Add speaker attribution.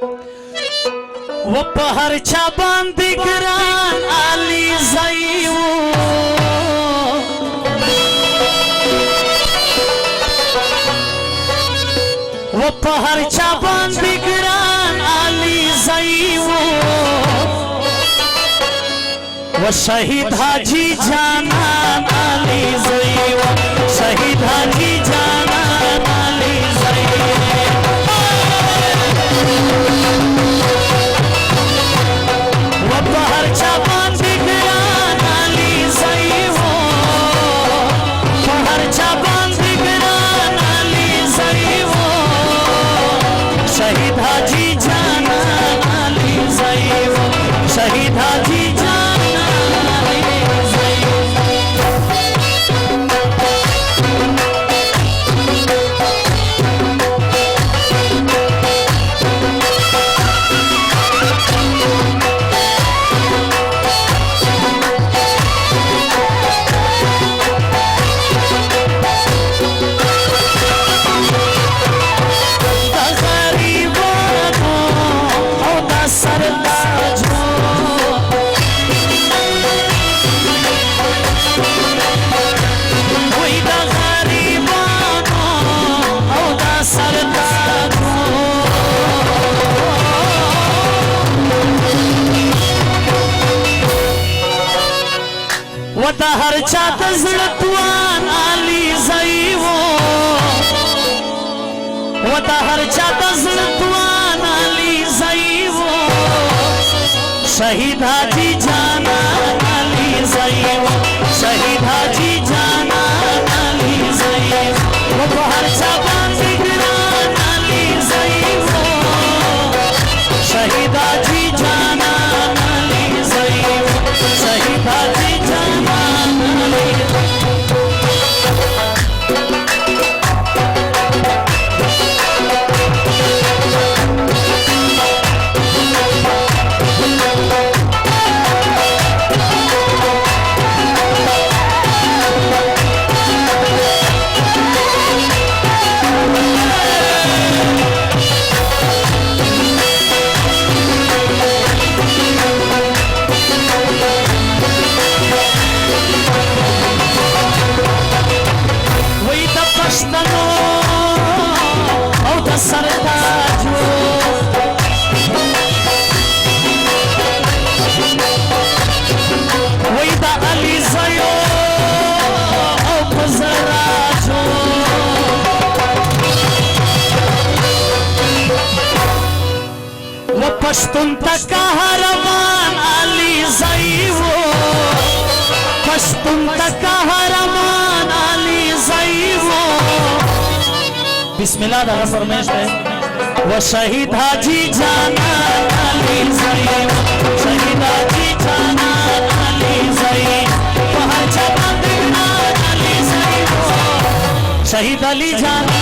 Speaker 1: و په هر چا باندې ګران علي زئی و په هر چا باندې ګران علي زئی و شهید حاجی جانان علي زئی شهید حاجی جانان علي زئی وبهر چابان دیگران علی زئی بهر چابان دیگران علی زئی شهید حاجی جانان علی زئی شهید حاجی جانان علی زئی د هر چا د زړه توان علي زئی و د هر چا د زړه توان علي زئی شهید حاجی جانان علي زئی شهید حاجی جانان علي زئی و په هر چا باندې ګران علي زئی شهید حاجی جانان علي زئی شهید حاجی جانان پشتون تک هرمان علي زئی پشتون تک هرمان علي زئی بسم الله دا فرمائش ہے و شهید حاجی جانان علي زئی شهید حاجی جانان علي زئی بہر چابان دیگران علي زئی شهید علی جانان